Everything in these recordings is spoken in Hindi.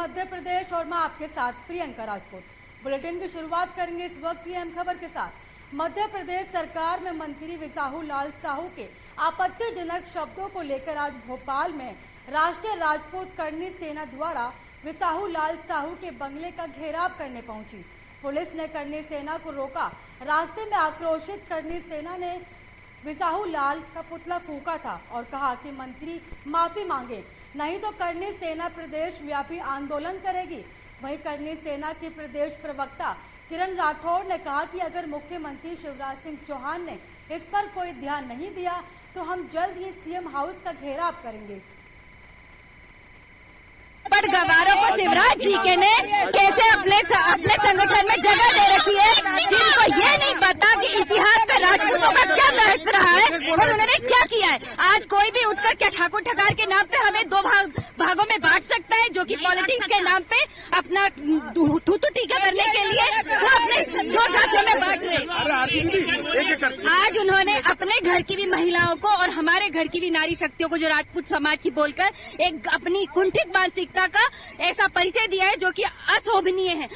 मध्य प्रदेश और मैं आपके साथ प्रियंका राजपूत। बुलेटिन की शुरुआत करेंगे इस वक्त की अहम खबर के साथ। मध्य प्रदेश सरकार में मंत्री विसाहू लाल साहू के आपत्तिजनक शब्दों को लेकर आज भोपाल में राष्ट्रीय राजपूत करनी सेना द्वारा विसाहू लाल साहू के बंगले का घेराव करने पहुंची। पुलिस ने करनी सेना को रोका। रास्ते में आक्रोशित करनी सेना ने विसाहू लाल का पुतला फूंका था और कहा कि मंत्री माफी मांगे, नहीं तो करनी सेना प्रदेश व्यापी आंदोलन करेगी। वहीं करनी सेना की प्रदेश प्रवक्ता किरण राठौड़ ने कहा कि अगर मुख्यमंत्री शिवराज सिंह चौहान ने इस पर कोई ध्यान नहीं दिया तो हम जल्द ही सीएम हाउस का घेराव करेंगे। पर गवारों को शिवराज जी के ने कैसे अपने संगठन में जगह दे रखी है, जिनको ये नहीं पता कि इतिहास में राजपूतों का क्या महत्व रहा है और उन्होंने क्या किया है। आज कोई भी उठकर क्या ठाकुर ठकार के नाम पे हमें दो भागों में बांट सकता है, जो कि पॉलिटिक्स के नाम पे अपना थूथू टीका करने के लिए वो अपने दो जातियों में बांट रहे। आज उन्होंने अपने घर की भी महिलाओं को और हमारे घर की भी नारी शक्तियों को, जो राजपूत समाज की बोलकर एक अपनी कुंठित मानसिकता का ऐसा परिचय दिया है जो कि अशोभनीय है।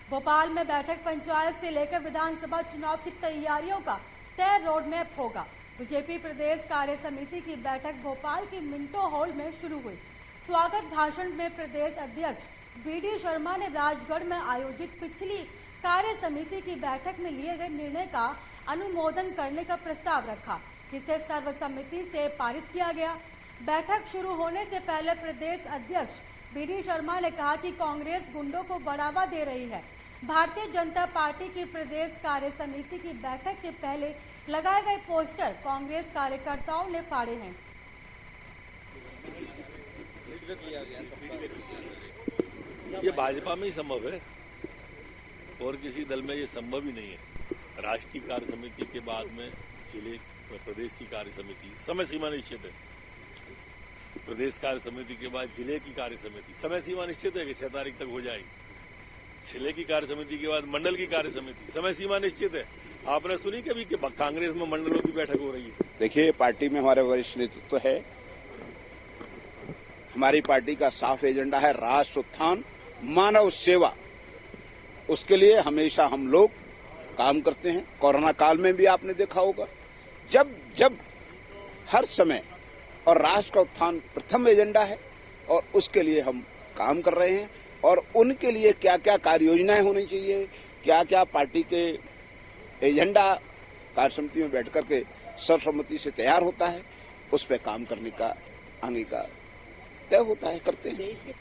भोपाल में बैठक पंचायत से लेकर विधानसभा चुनाव की तैयारियों का तय रोड मैप होगा। बीजेपी प्रदेश कार्य समिति की बैठक भोपाल की मिंटो हॉल में शुरू हुई। स्वागत भाषण में प्रदेश अध्यक्ष बीडी शर्मा ने राजगढ़ में आयोजित पिछली कार्य समिति की बैठक में लिए गए निर्णय का अनुमोदन करने का प्रस्ताव रखा, जिसे सर्वसम्मति से पारित किया गया। बैठक शुरू होने से पहले प्रदेश अध्यक्ष बीडी शर्मा ने कहा कि कांग्रेस गुंडों को बढ़ावा दे रही है। भारतीय जनता पार्टी की प्रदेश कार्य समिति की बैठक के पहले लगाए गए पोस्टर कांग्रेस कार्यकर्ताओं ने फाड़े हैं। ये भाजपा में ही संभव है और किसी दल में ये संभव ही नहीं है। राष्ट्रीय कार्य समिति के बाद में जिले प्रदेश की कार्य समिति, समय सीमा निश्चित है। प्रदेश कार्य समिति के बाद जिले की कार्य समिति, समय सीमा निश्चित है कि 6 तारीख तक हो जाएगी। जिले की कार्य समिति के बाद मंडल की कार्य समिति, समय सीमा निश्चित है। आपने सुनी कभी कि कांग्रेस में मंडलों की बैठक हो रही है? देखिए, पार्टी में हमारे वरिष्ठ नेतृत्व है। हमारी पार्टी का साफ एजेंडा है राष्ट्र उत्थान, मानव सेवा। उसके लिए हमेशा हम लोग काम करते हैं। कोरोना काल में भी आपने देखा होगा, जब हर समय और राष्ट्र का उत्थान प्रथम एजेंडा है और उसके लिए हम काम कर रहे हैं। और उनके लिए क्या क्या कार्य योजनाएं होनी चाहिए, क्या क्या पार्टी के एजेंडा कार्य समिति में बैठ करके सर्वसम्मति से तैयार होता है, उस पर काम करने का आगे का तय होता है, करते हैं।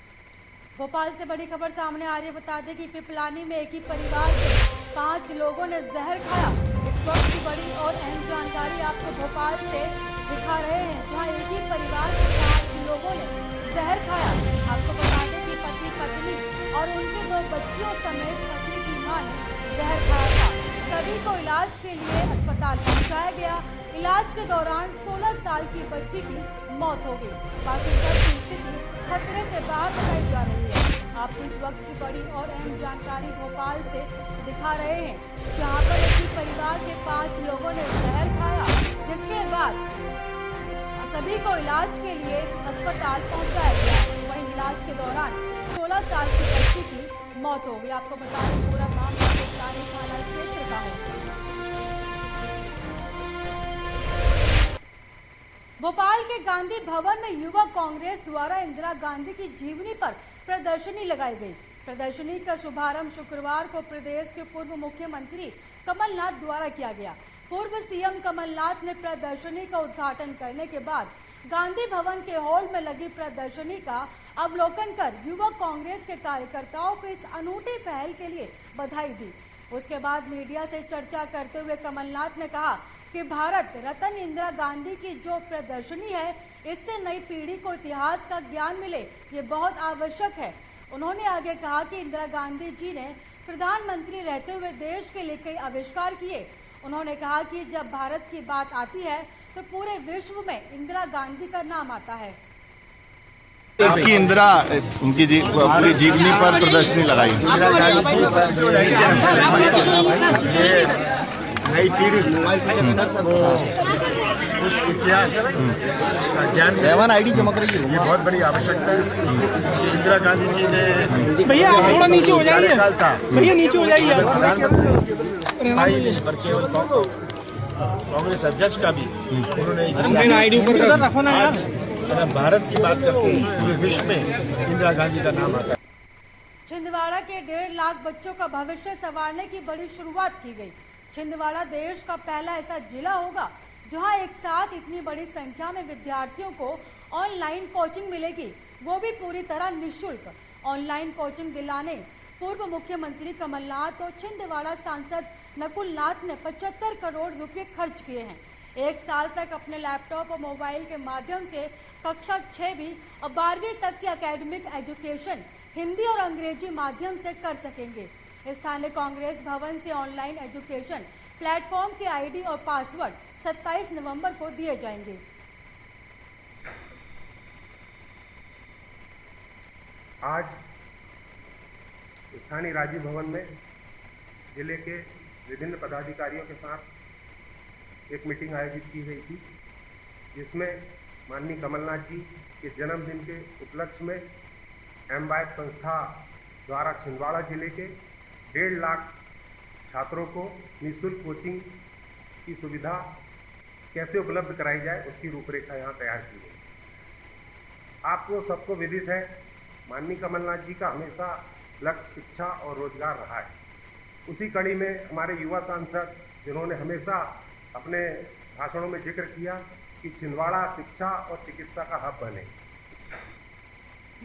भोपाल से बड़ी खबर सामने आ रही है। बता दें कि पिपलानी में एक ही परिवार के 5 लोगों ने जहर खाया। इस वक्त की बड़ी और अहम जानकारी आपको भोपाल से दिखा रहे हैं, जहां एक ही परिवार के 5 लोगों ने जहर खाया। आपको बता दें कि पति पत्नी और उनके 2 बच्चियों समेत पति की मां ने जहर खाया था। सभी को इलाज के लिए अस्पताल पहुंचाया गया। इलाज के दौरान 16 साल की बच्ची की मौत हो गई। बाकी सबकी स्थिति खतरे से बाहर बताई जा रही है। आपको इस वक्त की बड़ी और अहम जानकारी भोपाल से दिखा रहे हैं, जहां पर एक ही परिवार के 5 लोगों ने जहर खाया, जिसके बाद सभी को इलाज के लिए अस्पताल पहुंचाया गया। वहीं इलाज के दौरान 16 साल की बच्ची की मौत हो गई। आपको बता दें पूरा मामला पिपलानी थाना क्षेत्र का है। भोपाल के गांधी भवन में युवा कांग्रेस द्वारा इंदिरा गांधी की जीवनी पर प्रदर्शनी लगाई गई। प्रदर्शनी का शुभारंभ शुक्रवार को प्रदेश के पूर्व मुख्यमंत्री कमलनाथ द्वारा किया गया। पूर्व सीएम कमलनाथ ने प्रदर्शनी का उद्घाटन करने के बाद गांधी भवन के हॉल में लगी प्रदर्शनी का अवलोकन कर युवा कांग्रेस के कार्यकर्ताओं को इस अनूठी पहल के लिए बधाई दी। उसके बाद मीडिया से चर्चा करते हुए कमलनाथ ने कहा कि भारत रत्न इंदिरा गांधी की जो प्रदर्शनी है, इससे नई पीढ़ी को इतिहास का ज्ञान मिले, ये बहुत आवश्यक है। उन्होंने आगे कहा कि इंदिरा गांधी जी ने प्रधानमंत्री रहते हुए देश के लिए कई आविष्कार किए। उन्होंने कहा कि जब भारत की बात आती है तो पूरे विश्व में इंदिरा गांधी का नाम आता है। की इंदिरा उनकी पूरी जीवनी पर प्रदर्शनी लगाई। नई पीढ़ी उस इतिहास का ज्ञान रेवान आईडी चमक रही है। ये बहुत बड़ी आवश्यकता है। इंदिरा गांधी जी ने भैया आप थोड़ा नीचे हो जाइए, कार्यकाल था, भैया नीचे हो जाइए आप। प्रधानमंत्री भाई नहीं पर केवल कांग्रेस अध्यक्ष का भी उन्होंने आईडी ऊपर रखो ना यार। अगर भारत की बात करते हैं पूरे विश्व में इंदिरा गांधी का नाम आता है। छिंदवाड़ा के 1.5 लाख बच्चों का भविष्य संवारने की बड़ी शुरुआत की गई। छिंदवाड़ा देश का पहला ऐसा जिला होगा जहां एक साथ इतनी बड़ी संख्या में विद्यार्थियों को ऑनलाइन कोचिंग मिलेगी, वो भी पूरी तरह निःशुल्क। ऑनलाइन कोचिंग दिलाने पूर्व मुख्यमंत्री कमलनाथ और छिंदवाड़ा सांसद नकुल नाथ ने 75 करोड़ रुपए खर्च किए हैं। एक साल तक अपने लैपटॉप और मोबाइल के माध्यम से कक्षा 6वीं और 12वीं तक की एकेडमिक एजुकेशन हिंदी और अंग्रेजी माध्यम से कर सकेंगे। स्थानीय कांग्रेस भवन से ऑनलाइन एजुकेशन प्लेटफॉर्म के आईडी और पासवर्ड 27 नवंबर को दिए जाएंगे। आज स्थानीय राजीव भवन में जिले के विभिन्न पदाधिकारियों के साथ एक मीटिंग आयोजित की गई थी, जिसमें माननीय कमलनाथ जी के जन्मदिन के उपलक्ष्य में एमवाइब संस्था द्वारा छिंदवाड़ा जिले के 1.5 लाख छात्रों को निःशुल्क कोचिंग की सुविधा कैसे उपलब्ध कराई जाए उसकी रूपरेखा यहाँ तैयार की गई। आपको सबको विदित है, माननीय कमलनाथ जी का हमेशा लक्ष्य शिक्षा और रोजगार रहा है। उसी कड़ी में हमारे युवा सांसद जिन्होंने हमेशा अपने भाषणों में जिक्र किया कि छिंदवाड़ा शिक्षा और चिकित्सा का हब बने।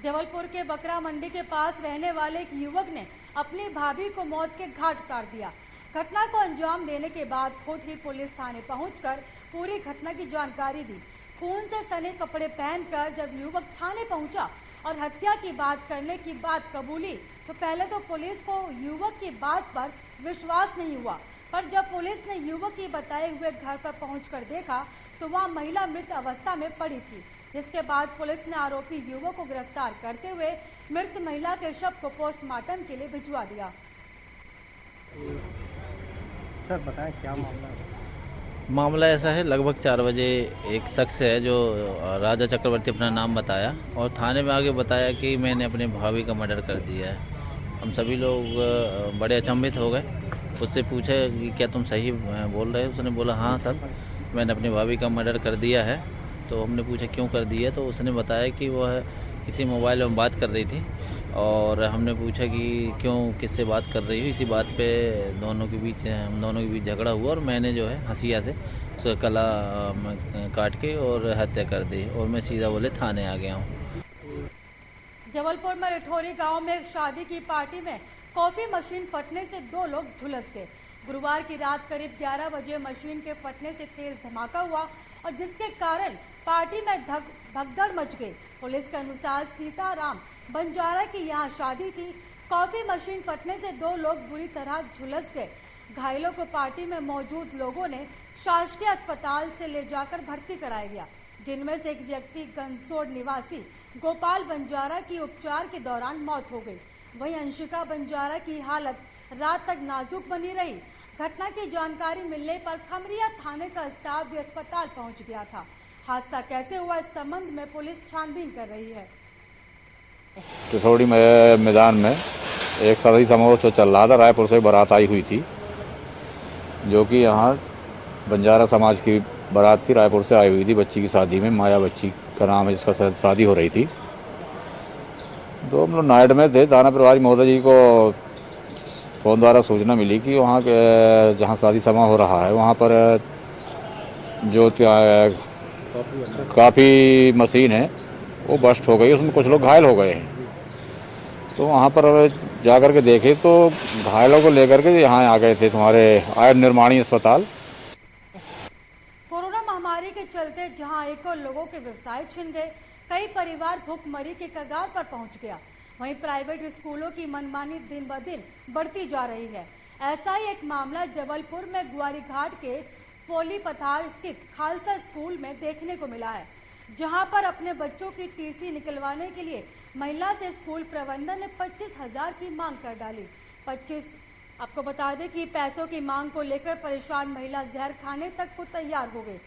जबलपुर के बकरा मंडी के पास रहने वाले एक युवक ने अपनी भाभी को मौत के घाट उतार दिया। घटना को अंजाम देने के बाद खुद ही पुलिस थाने पहुंचकर पूरी घटना की जानकारी दी। खून से सने कपड़े पहनकर जब युवक थाने पहुंचा और हत्या की बात करने की बात कबूली, तो पहले तो पुलिस को युवक की बात पर विश्वास नहीं हुआ, पर जब पुलिस ने युवक की बताए हुए घर पर पहुंचकर देखा तो वहां महिला मृत अवस्था में पड़ी थी। जिसके बाद पुलिस ने आरोपी युवक को गिरफ्तार करते हुए मृत महिला के शव को पोस्टमार्टम के लिए भिजवा दिया। सर बताएं क्या मामला है? मामला ऐसा है, लगभग 4 बजे एक शख्स है जो राजा चक्रवर्ती अपना नाम बताया और थाने में आगे बताया कि मैंने अपने भाभी का मर्डर कर दिया है। हम सभी लोग बड़े अचंभित हो गए। उससे पूछा कि क्या तुम सही बोल रहे हो? उसने बोला हाँ सर, मैंने अपनी भाभी का मर्डर कर दिया है। तो हमने पूछा क्यों कर दिया, तो उसने बताया कि वह किसी मोबाइल में बात कर रही थी और हमने पूछा कि क्यों, किससे बात कर रही हो। इसी बात पे हम दोनों के बीच झगड़ा हुआ और मैंने जो है हंसिया से उसका गला काट के और हत्या कर दी और मैं सीधा बोले थाने आ गया हूँ। जबलपुर में रिठौरी गांव में शादी की पार्टी में कॉफी मशीन फटने से 2 लोग झुलस गए। गुरुवार की रात करीब 11 बजे मशीन के फटने से तेज धमाका हुआ और जिसके कारण पार्टी में भगदड़ मच गई। पुलिस के अनुसार सीताराम बंजारा की यहां शादी थी। कॉफी मशीन फटने से 2 लोग बुरी तरह झुलस गए। घायलों को पार्टी में मौजूद लोगों ने शासकीय अस्पताल से ले जाकर भर्ती कराया गया, जिनमें से एक व्यक्ति गंसोड़ निवासी गोपाल बंजारा की उपचार के दौरान मौत हो गई। वहीं अंशिका बंजारा की हालत रात तक नाजुक बनी रही। घटना की जानकारी मिलने पर खमरिया थाने का स्टाफ भी अस्पताल पहुंच गया था। हादसा कैसे हुआ, इस संबंध में पुलिस छानबीन कर रही है। रिठौरी मैदान में एक शादी समारोह चल रहा था। रायपुर से बारात आई हुई थी, जो कि यहाँ बंजारा समाज की बारात थी। रायपुर से आई हुई थी बच्ची की शादी में, माया बच्ची का नाम है, जिसका शादी हो रही थी। तो हम लोग नाइट में थे। थाना प्रभारी महोदय जी को फ़ोन द्वारा सूचना मिली कि वहाँ जहाँ शादी समारोह हो रहा है वहाँ पर जो काफ़ी मशीन है वो बस्ट हो गई, उसमें कुछ लोग घायल हो गए हैं। तो वहाँ पर जाकर के देखे तो घायलों को लेकर के यहाँ आ गए थे तुम्हारे आयन निर्माणी अस्पताल। कोरोना महामारी के चलते जहां एक और लोगों के व्यवसाय छिन गए, कई परिवार भूखमरी के कगार पर पहुंच गया। वहीं प्राइवेट स्कूलों की मनमानी दिन ब दिन बढ़ती जा रही है। ऐसा ही एक मामला जबलपुर में ग्वारी घाट के पोली पथार स्थित खालसा स्कूल में देखने को मिला है, जहां पर अपने बच्चों की टीसी निकलवाने के लिए महिला से स्कूल प्रबंधन ने 25,000 की मांग कर डाली। आपको बता दें कि पैसों की मांग को लेकर परेशान महिला जहर खाने तक को तैयार हो गई।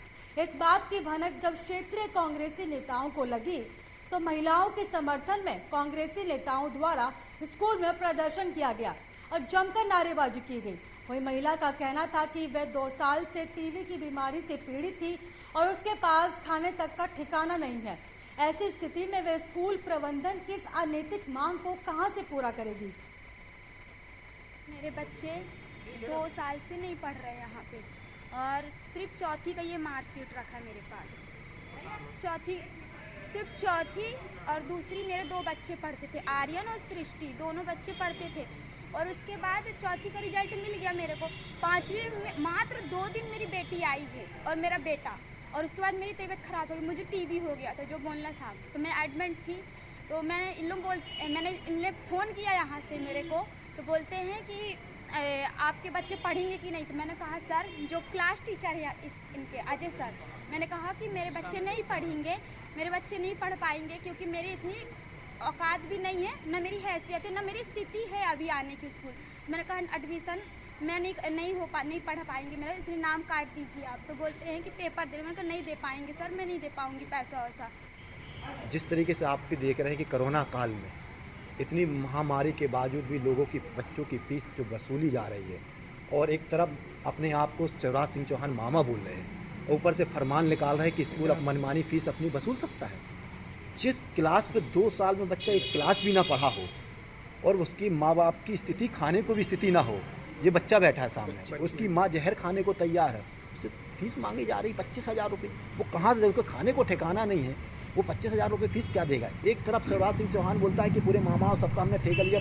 इस बात की भनक जब क्षेत्रीय कांग्रेसी नेताओं को लगी तो महिलाओं के समर्थन में कांग्रेसी नेताओं द्वारा स्कूल में प्रदर्शन किया गया और जमकर नारेबाजी की गई। वही महिला का कहना था कि वह 2 साल से टीबी की बीमारी से पीड़ित थी और उसके पास खाने तक का ठिकाना नहीं है। ऐसी स्थिति में वह स्कूल प्रबंधन की इस अनैतिक मांग को कहां से पूरा करेगी। मेरे बच्चे 2 साल से नहीं पढ़ रहे यहाँ पे और सिर्फ चौथी का ये मार्कशीट रखा है मेरे पास। सिर्फ चौथी और दूसरी मेरे 2 बच्चे पढ़ते थे, आर्यन और सृष्टि, दोनों बच्चे पढ़ते थे। और उसके बाद चौथी का रिजल्ट मिल गया मेरे को। 5वीं में मात्र 2 दिन मेरी बेटी आई है और मेरा बेटा, और उसके बाद मेरी तबीयत खराब हो गई, मुझे टीबी हो गया था जो बोलना साहब, तो मैं एडमिट थी। तो मैंने इन्हें फ़ोन किया यहाँ से मेरे को, तो बोलते हैं कि आपके बच्चे पढ़ेंगे कि नहीं। तो मैंने कहा सर, जो क्लास टीचर है इनके अजय सर, मैंने कहा कि मेरे बच्चे नहीं पढ़ेंगे, मेरे बच्चे नहीं पढ़ पाएंगे क्योंकि मेरी इतनी औकात भी नहीं है, न मेरी हैसियत है, न मेरी स्थिति है अभी आने की स्कूल। मैंने कहा एडमिशन मैं नहीं पढ़ पाएंगे मेरा, इसलिए नाम काट दीजिए आप। तो बोलते हैं कि पेपर दे। मैंने कहा नहीं दे पाएंगे सर, मैं नहीं दे पाऊँगी पैसा वैसा। जिस तरीके से आप भी देख रहे हैं कि कोरोना काल में इतनी महामारी के बावजूद भी लोगों की बच्चों की फीस जो वसूली जा रही है, और एक तरफ अपने आप को शिवराज सिंह चौहान मामा बोल रहे हैं, ऊपर से फरमान निकाल रहे हैं कि स्कूल अब मनमानी फीस अपनी वसूल सकता है। जिस क्लास में 2 साल में बच्चा एक क्लास भी ना पढ़ा हो और उसकी माँ बाप की स्थिति खाने को भी स्थिति ना हो, ये बच्चा बैठा है सामने, उसकी माँ जहर खाने को तैयार है, उससे फीस मांगी जा रही 25,000 रुपये। वो कहाँ से, उसको खाने को ठिकाना नहीं है, वो 25,000 रुपये फीस क्या देगा। एक तरफ शिवराज सिंह चौहान बोलता है कि पूरे मामा सबका हमने ठेका लिया।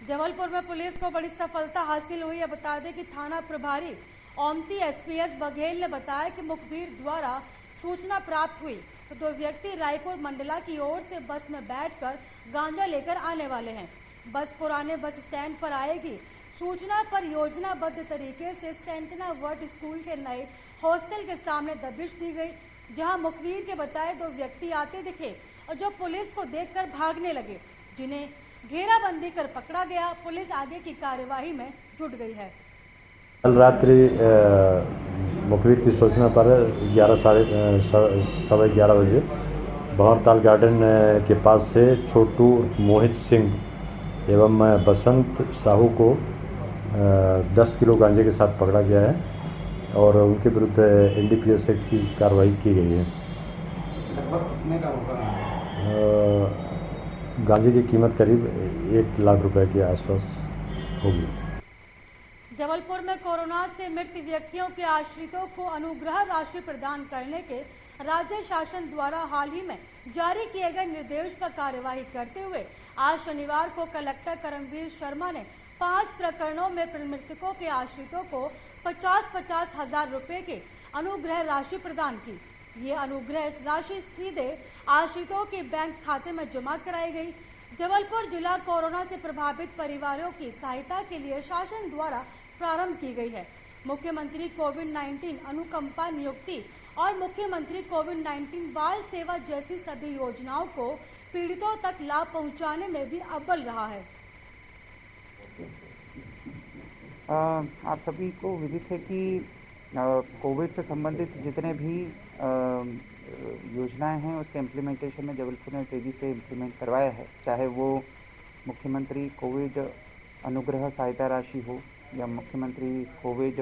जबलपुर में पुलिस को बड़ी सफलता हासिल हुई है। बता दें कि थाना प्रभारी ओमती एसपीएस बघेल ने बताया कि मुखबिर द्वारा सूचना प्राप्त हुई तो 2 व्यक्ति रायपुर मंडला की ओर से बस में बैठकर गांजा लेकर आने वाले हैं। बस पुराने बस स्टैंड पर आएगी। सूचना पर योजनाबद्ध तरीके से सेंटना वर्ड स्कूल के नए हॉस्टल के सामने दबिश दी गई, जहां मुखबिर के बताए 2 व्यक्ति आते दिखे और जो पुलिस को देखकर भागने लगे, जिन्हें घेराबंदी कर पकड़ा गया। पुलिस आगे की कार्यवाही में जुट गई है। कल रात्रि मुखबिर की सूचना पर 11:30 बजे भंवरताल गार्डन के पास से छोटू मोहित सिंह एवं बसंत साहू को 10 किलो गांजे के साथ पकड़ा गया है और उनके विरुद्ध NDPS एक्ट की कार्रवाई की गई है। गांजे की कीमत करीब 1 लाख रुपए के आसपास होगी। जबलपुर में कोरोना से मृत व्यक्तियों के आश्रितों को अनुग्रह राशि प्रदान करने के राज्य शासन द्वारा हाल ही में जारी किए गए निर्देश पर कार्यवाही करते हुए आज शनिवार को कलेक्टर करमवीर शर्मा ने 5 प्रकरणों में मृतकों के आश्रितों को 50-50 हजार रुपए के अनुग्रह राशि प्रदान की। ये अनुग्रह राशि सीधे आश्रितों के बैंक खाते में जमा कराई गई। जबलपुर जिला कोरोना से प्रभावित परिवारों की सहायता के लिए शासन द्वारा प्रारंभ की गई है। मुख्यमंत्री कोविड-19 अनुकंपा नियुक्ति और मुख्यमंत्री कोविड-19 बाल सेवा जैसी सभी योजनाओं को पीड़ितों तक लाभ पहुंचाने में भी अव्वल रहा है। आप सभी को विदित है कि कोविड से संबंधित जितने भी योजनाएं हैं उसके इम्प्लीमेंटेशन में जबलपुर ने तेज़ी से इम्प्लीमेंट करवाया है, चाहे वो मुख्यमंत्री कोविड अनुग्रह सहायता राशि हो या मुख्यमंत्री कोविड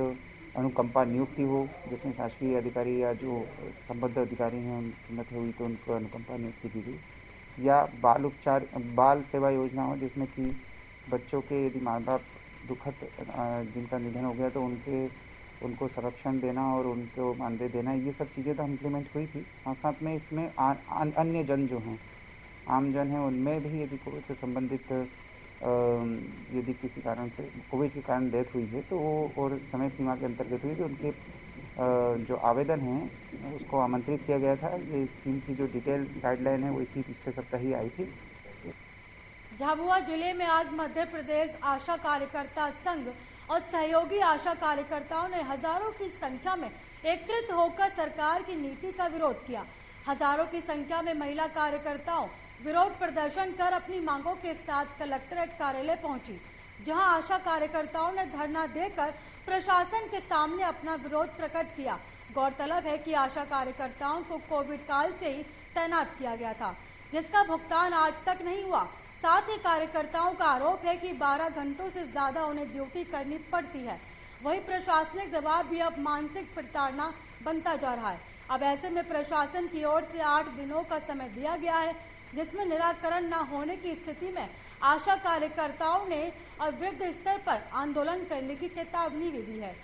अनुकंपा नियुक्ति हो, जिसमें शासकीय अधिकारी या जो संबद्ध अधिकारी हैं उनकी मत हुई तो उनको अनुकंपा नियुक्ति दी गई, या बाल सेवा योजना हो जिसमें कि बच्चों के यदि माँ बाप दुखद जिनका निधन हो गया तो उनको संरक्षण देना और उनको मानदेय देना, ये सब चीज़ें तो इम्प्लीमेंट हुई थी। साथ साथ में इसमें अन्य जन जो हैं, आम जन हैं, उनमें भी यदि कोविड से संबंधित यदि किसी कारण से कोविड के कारण डेथ हुई है तो वो और समय सीमा के अंतर्गत हुई तो उनके जो आवेदन हैं उसको आमंत्रित किया गया था। ये स्कीम की जो डिटेल गाइडलाइन है वो इसी पिछले सप्ताह ही आई थी। झाबुआ जिले में आज मध्य प्रदेश आशा कार्यकर्ता संघ और सहयोगी आशा कार्यकर्ताओं ने हजारों की संख्या में एकत्रित होकर सरकार की नीति का विरोध किया। हजारों की संख्या में महिला कार्यकर्ताओं विरोध प्रदर्शन कर अपनी मांगों के साथ कलेक्ट्रेट कार्यालय पहुंची, जहां आशा कार्यकर्ताओं ने धरना देकर प्रशासन के सामने अपना विरोध प्रकट किया। गौरतलब है कि आशा कार्यकर्ताओं को कोविड काल से ही तैनात किया गया था, जिसका भुगतान आज तक नहीं हुआ। साथ ही कार्यकर्ताओं का आरोप है कि 12 घंटों से ज्यादा उन्हें ड्यूटी करनी पड़ती है। वहीं प्रशासनिक दबाव भी अब मानसिक प्रताड़ना बनता जा रहा है। अब ऐसे में प्रशासन की ओर से 8 दिनों का समय दिया गया है, जिसमें निराकरण न होने की स्थिति में आशा कार्यकर्ताओं ने अब युद्ध स्तर पर आंदोलन करने की चेतावनी भी दी है।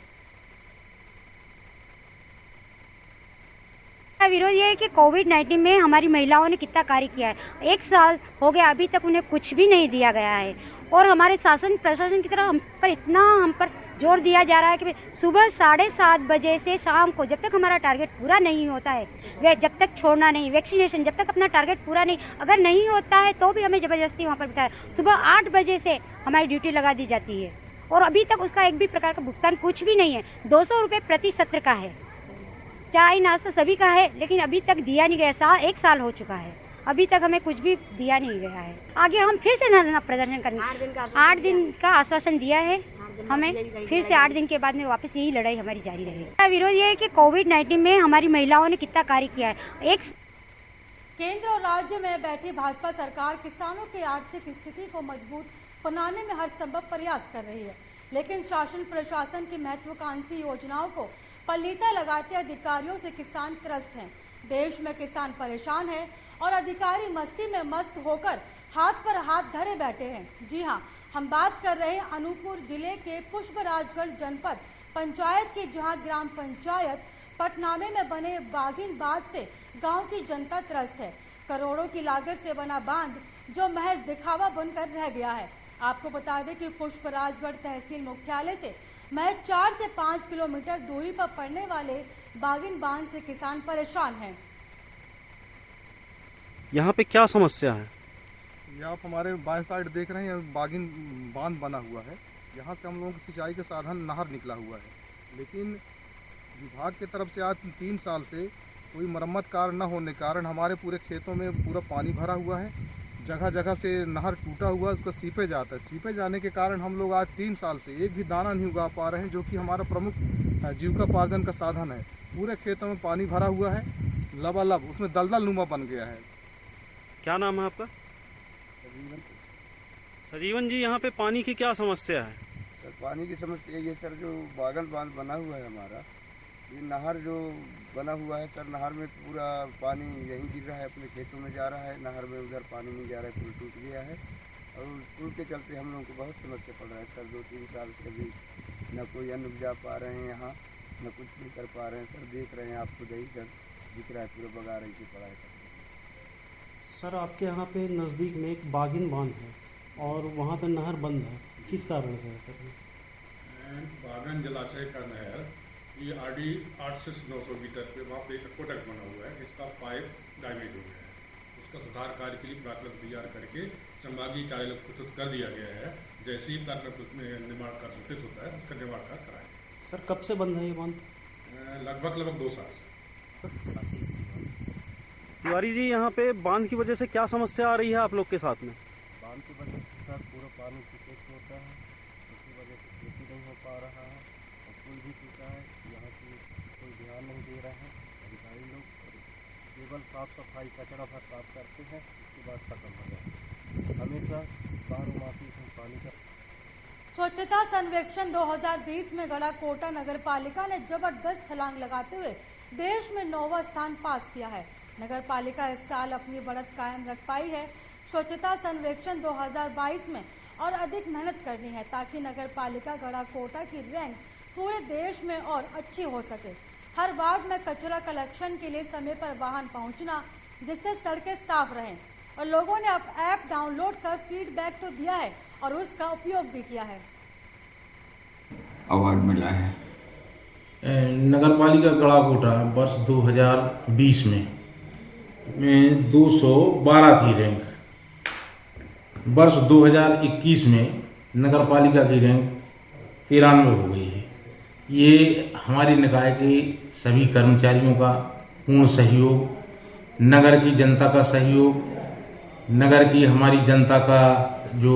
विरोध ये है कि कोविड-19 में हमारी महिलाओं ने कितना कार्य किया है। 1 साल हो गया, अभी तक उन्हें कुछ भी नहीं दिया गया है और हमारे शासन प्रशासन की तरफ हम पर जोर दिया जा रहा है कि सुबह 7:30 बजे से शाम को जब तक हमारा टारगेट पूरा नहीं होता है, वे जब तक छोड़ना नहीं, वैक्सीनेशन जब तक अपना टारगेट पूरा नहीं, अगर नहीं होता है तो भी हमें ज़बरदस्ती वहाँ पर बिठाया। सुबह 8 बजे से हमारी ड्यूटी लगा दी जाती है और अभी तक उसका एक भी प्रकार का भुगतान कुछ भी नहीं है। 200 रुपये प्रति सत्र का है, चाय नाश्ता सभी का है, लेकिन अभी तक दिया नहीं गया। 1 साल हो चुका है, अभी तक हमें कुछ भी दिया नहीं गया है। आगे हम फिर से धरना प्रदर्शन करेंगे। 8 दिन का आश्वासन दिया है हमें, फिर से 8 दिन के बाद में वापस यही लड़ाई हमारी जारी रहेगी। विरोध ये है कि कोविड-19 में हमारी महिलाओं ने कितना कार्य किया है। केंद्र और राज्य में बैठी भाजपा सरकार किसानों की आर्थिक स्थिति को मजबूत बनाने में हर संभव प्रयास कर रही है, लेकिन शासन प्रशासन की महत्वाकांक्षी योजनाओं को पलीता लगाते अधिकारियों से किसान त्रस्त हैं। देश में किसान परेशान है और अधिकारी मस्ती में मस्त होकर हाथ पर हाथ धरे बैठे हैं। जी हाँ, हम बात कर रहे हैं अनूपपुर जिले के पुष्पराजगढ़ जनपद पंचायत की, जहां ग्राम पंचायत पटनामे में बने बागिन बांध से गांव की जनता त्रस्त है। करोड़ों की लागत से बना बांध जो महज दिखावा बनकर रह गया है। आपको बता दें कि पुष्पराजगढ़ तहसील मुख्यालय से महज 4 से 5 किलोमीटर दूरी पर पड़ने वाले बागिन बांध से किसान परेशान हैं। यहाँ पे क्या समस्या है? ये आप हमारे बाएं साइड देख रहे हैं, बागिन बांध बना हुआ है। यहाँ से हम लोगों की सिंचाई के साधन नहर निकला हुआ है, लेकिन विभाग की तरफ से आज 3 साल से कोई मरम्मत कार्य न होने के कारण हमारे पूरे खेतों में पूरा पानी भरा हुआ है। जगह जगह से नहर टूटा हुआ है, उसको सीपे जाता है। सीपे जाने के कारण हम लोग आज 3 साल से एक भी दाना नहीं उगा पा रहे हैं, जो कि हमारा प्रमुख जीविकोपार्जन का साधन है। पूरे खेतों में पानी भरा हुआ है, लबालब उसमें दलदल नुमा बन गया है। क्या नाम है आपका? सजीवन जी, यहाँ पे पानी की क्या समस्या है? सर, पानी की समस्या ये सर, जो बागल बांध बना हुआ है हमारा, ये नहर जो बना हुआ है सर, नहर में पूरा पानी यहीं गिर रहा है, अपने खेतों में जा रहा है। नहर में उधर पानी नहीं जा रहा है, पुल टूट गया है और पुल के चलते हम लोगों को बहुत समस्या पड़ रहा है सर। 2-3 साल से भी न कोई अन्न उपजा पा रहे हैं यहाँ, न कुछ नहीं कर पा रहे हैं सर। देख रहे हैं आपको यही सर दिख रहा है, पूरा बगा रही की पढ़ाई कर। सर, आपके यहाँ पे नज़दीक में एक बागिन बांध है और वहाँ पे नहर बंद है, किस कारण से है सर? बागन जलाशय का नहर ये आरडी 800 से 900 मीटर पे वहाँ पे एक कोटक बना हुआ है, जिसका पाइप डैमेज हो गया है। उसका सुधार कार्य के लिए प्राथमिक तैयार करके संभागीय कार्यालय को प्रस्तुत कर दिया गया है। जैसे ही प्राथमिक उसमें निर्माण कार्य स्वीकृत होता है, उसका निर्माण कार्य कराएंगे। सर, कब से बंद है ये बांध? लगभग 2 साल से। तिवारी जी, यहाँ पे बांध की वजह से क्या समस्या आ रही है आप लोग के साथ में? बांध की वजह से सर पूरा पानी सीपेज होता है, उसकी वजह से खेती नहीं हो पा रहा है और पुल भी टूटा है। यहाँ की कोई ध्यान नहीं दे रहा है अधिकारी लोग, केवल साफ सफाई कचरा भर साफ करते हैं, उसके बाद खत्म हो जाता है। हमेशा बारहमासी इसमें पानी का। स्वच्छता सर्वेक्षण 2020 में गढ़ा कोटा नगर पालिका ने जबरदस्त छलांग लगाते हुए देश में 9वां स्थान पास किया है। नगर पालिका इस साल अपनी बढ़त कायम रख पाई है। स्वच्छता सर्वेक्षण 2022 में और अधिक मेहनत करनी है, ताकि नगर पालिका गढ़ा कोटा की रैंक पूरे देश में और अच्छी हो सके। हर वार्ड में कचरा कलेक्शन के लिए समय पर वाहन पहुंचना, जिससे सड़कें साफ रहें। और लोगों ने अब ऐप डाउनलोड कर फीडबैक तो दिया है और उसका उपयोग भी किया है। अवार्ड मिला है नगर पालिका गढ़ा कोटा वर्ष 2020 में 212 थी रैंक। वर्ष 2021 में नगर पालिका की रैंक 93 हो गई है। ये हमारी निकाय के सभी कर्मचारियों का पूर्ण सहयोग, नगर की जनता का सहयोग, नगर की हमारी जनता का जो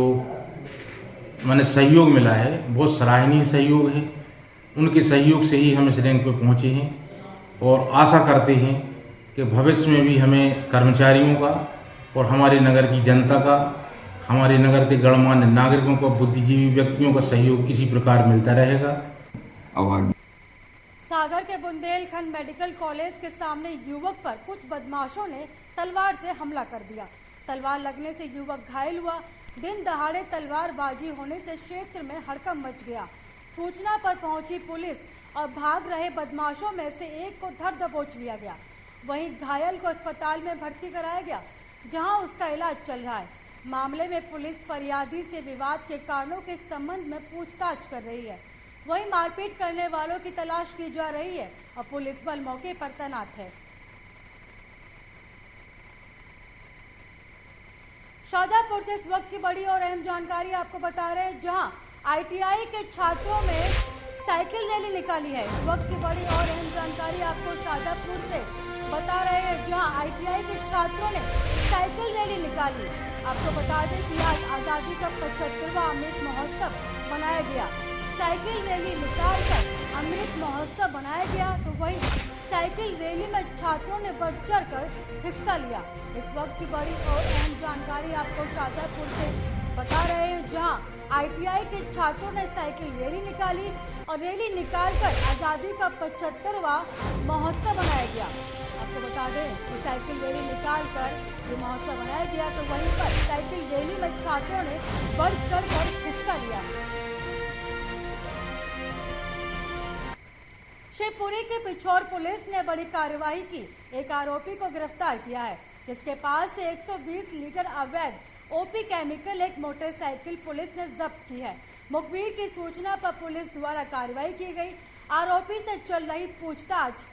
माने सहयोग मिला है, बहुत सराहनीय सहयोग है। उनके सहयोग से ही हम इस रैंक पे पहुँचे हैं और आशा करते हैं कि भविष्य में भी हमें कर्मचारियों का और हमारे नगर की जनता का, हमारे नगर के गणमान्य नागरिकों को, बुद्धिजीवी व्यक्तियों का सहयोग इसी प्रकार मिलता रहेगा। सागर के बुंदेलखंड मेडिकल कॉलेज के सामने युवक पर कुछ बदमाशों ने तलवार से हमला कर दिया। तलवार लगने से युवक घायल हुआ। दिन दहाड़े तलवारबाजी होने से क्षेत्र में हड़कंप मच गया। सूचना पर पहुंची पुलिस और भाग रहे बदमाशों में से एक को धर दबोच लिया गया। वहीं घायल को अस्पताल में भर्ती कराया गया, जहां उसका इलाज चल रहा है। मामले में पुलिस फरियादी से विवाद के कारणों के संबंध में पूछताछ कर रही है। वहीं मारपीट करने वालों की तलाश की जा रही है और पुलिस बल मौके पर तैनात है। शाजापुर से इस वक्त की बड़ी और अहम जानकारी आपको बता रहे हैं, जहां ITI के छात्रों में साइकिल रैली निकाली है। इस वक्त की बड़ी और अहम जानकारी आपको शाजापुर से बता रहे हैं, जहां ITI के छात्रों ने साइकिल रैली निकाली। आपको बता दें कि आज आज़ादी का 75वां अमृत महोत्सव मनाया गया। साइकिल रैली निकालकर अमृत महोत्सव बनाया गया, तो वहीं साइकिल रैली में छात्रों ने बढ़ चढ़ कर हिस्सा लिया। इस वक्त की बड़ी और अहम जानकारी आपको शाजापुर से बता रहे हैं, जहां ITI के छात्रों ने साइकिल रैली निकाली और रैली निकालकर आज़ादी का 75वां महोत्सव मनाया गया। आपको बता दें कि साइकिल रैली निकालकर ये महोत्सव मनाया गया, तो वहीं पर साइकिल रैली में छात्रों ने बढ़ चढ़ कर हिस्सा लिया। शिवपुरी की पिछोर पुलिस ने बड़ी कार्रवाई की। एक आरोपी को गिरफ्तार किया है, जिसके पास से 120 लीटर अवैध OP केमिकल एक मोटरसाइकिल पुलिस ने जब्त की है। मुखबिर की सूचना पर पुलिस द्वारा कार्रवाई की गई। आरोपी से चल रही पूछताछ।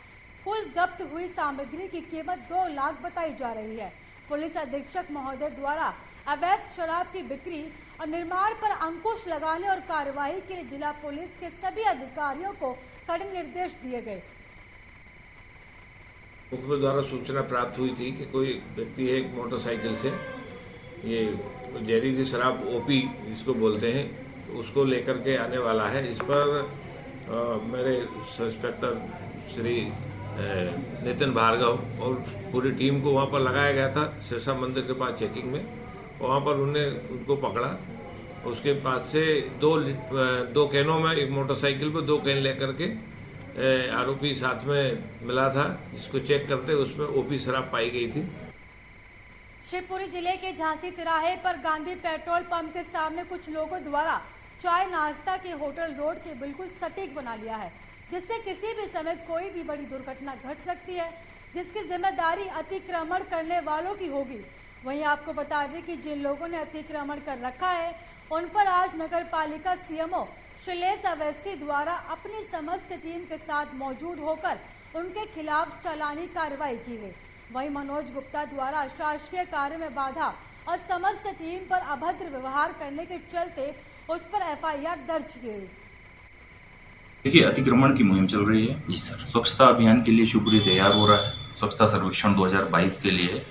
कुल जब्त हुई सामग्री की कीमत 2 लाख बताई जा रही है। पुलिस अधीक्षक महोदय द्वारा अवैध शराब की बिक्री और निर्माण पर अंकुश लगाने और कार्रवाई के लिए जिला पुलिस के सभी अधिकारियों को कड़े निर्देश दिए गए। मुखबिर द्वारा सूचना प्राप्त हुई थी कि कोई व्यक्ति है एक मोटरसाइकिल से ये जहरीली शराब OP जिसको बोलते हैं, उसको लेकर के आने वाला है। इस पर मेरे सब इंस्पेक्टर श्री नितिन भार्गव और पूरी टीम को वहाँ पर लगाया गया था सिरसा मंदिर के पास चेकिंग में। वहाँ पर उनको पकड़ा। उसके पास से दो कैनों में, एक मोटरसाइकिल पर 2 कैन लेकर के आरोपी साथ में मिला था, जिसको चेक करते उसमें OP शराब पाई गई थी। शिवपुरी जिले के झांसी तिराहे पर गांधी पेट्रोल पंप के सामने कुछ लोगों द्वारा चाय नाश्ता के होटल रोड के बिल्कुल सटीक बना लिया है, जिससे किसी भी समय कोई भी बड़ी दुर्घटना घट सकती है, जिसकी जिम्मेदारी अतिक्रमण करने वालों की होगी। वहीं आपको बता दें कि जिन लोगों ने अतिक्रमण कर रखा है, उन पर आज नगर पालिका CMO शैलेश अवस्थी द्वारा अपनी समस्त टीम के साथ मौजूद होकर उनके खिलाफ चालानी कार्रवाई की गई। वहीं मनोज गुप्ता द्वारा शासकीय कार्य में बाधा और समस्त टीम पर अभद्र व्यवहार करने के चलते उस पर FIR दर्ज की गई। देखिए, अतिक्रमण की मुहिम चल रही है जी सर। स्वच्छता अभियान के लिए शिवपुरी तैयार हो रहा है, स्वच्छता सर्वेक्षण 2022 के लिए,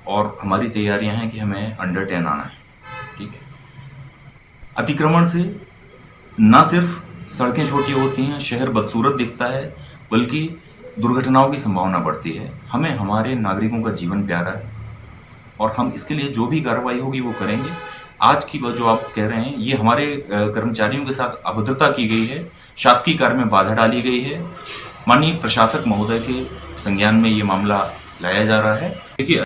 और हमारी तैयारियां हैं कि हमें अंडर 10 आना है। ठीक है, अतिक्रमण से न सिर्फ सड़कें छोटी होती हैं, शहर बदसूरत दिखता है, बल्कि दुर्घटनाओं की संभावना बढ़ती है। हमें हमारे नागरिकों का जीवन प्यारा है और हम इसके लिए जो भी कार्रवाई होगी वो करेंगे। आज की जो आप कह रहे हैं, ये हमारे कर्मचारियों के साथ अभद्रता की गई है, शासकीय कार्य में बाधा डाली गई है। माननीय प्रशासक महोदय के संज्ञान में ये मामला लाया जा रहा है। देखिए,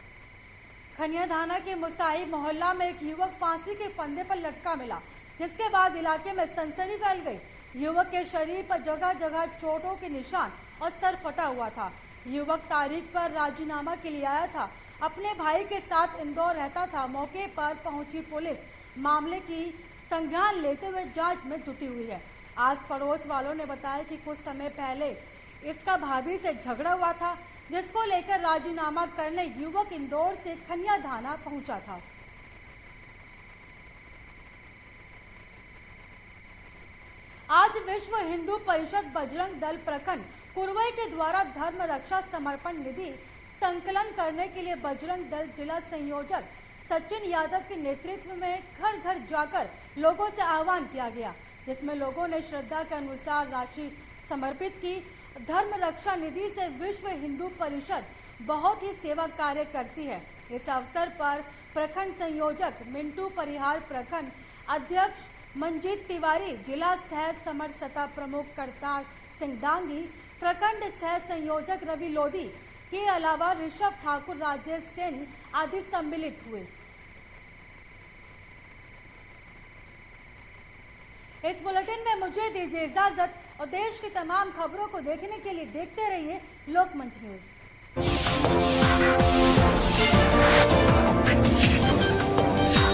खनिया थाना के मुसाही मोहल्ला में एक युवक फांसी के फंदे पर लटका मिला, जिसके बाद इलाके में सनसनी फैल गई। युवक के शरीर पर जगह जगह चोटों के निशान और सर फटा हुआ था। युवक तारीख पर राजीनामा के लिए आया था, अपने भाई के साथ इंदौर रहता था। मौके पर पहुंची पुलिस मामले की संज्ञान लेते हुए जांच में जुटी हुई है। आज पड़ोस वालों ने बताया कि कुछ समय पहले इसका भाभी से झगड़ा हुआ था, जिसको लेकर राजीनामा करने युवक इंदौर से खनिया थाना पहुंचा था। आज विश्व हिंदू परिषद बजरंग दल प्रखंड कुरवई के द्वारा धर्म रक्षा समर्पण निधि संकलन करने के लिए बजरंग दल जिला संयोजक सचिन यादव के नेतृत्व में घर घर जाकर लोगों से आह्वान किया गया, जिसमें लोगों ने श्रद्धा के अनुसार राशि समर्पित की धर्म रक्षा निधि से विश्व हिंदू परिषद बहुत ही सेवा कार्य करती है। इस अवसर पर प्रखंड संयोजक मिंटू परिहार, प्रखंड अध्यक्ष मंजीत तिवारी, जिला सह समरसता प्रमुख करतार सिंह डांगी, प्रखंड सह संयोजक रवि लोधी के अलावा ऋषभ ठाकुर, राजेश सेन आदि सम्मिलित हुए। इस बुलेटिन में मुझे दीजिए इजाजत और देश की तमाम खबरों को देखने के लिए देखते रहिए लोकमंच न्यूज।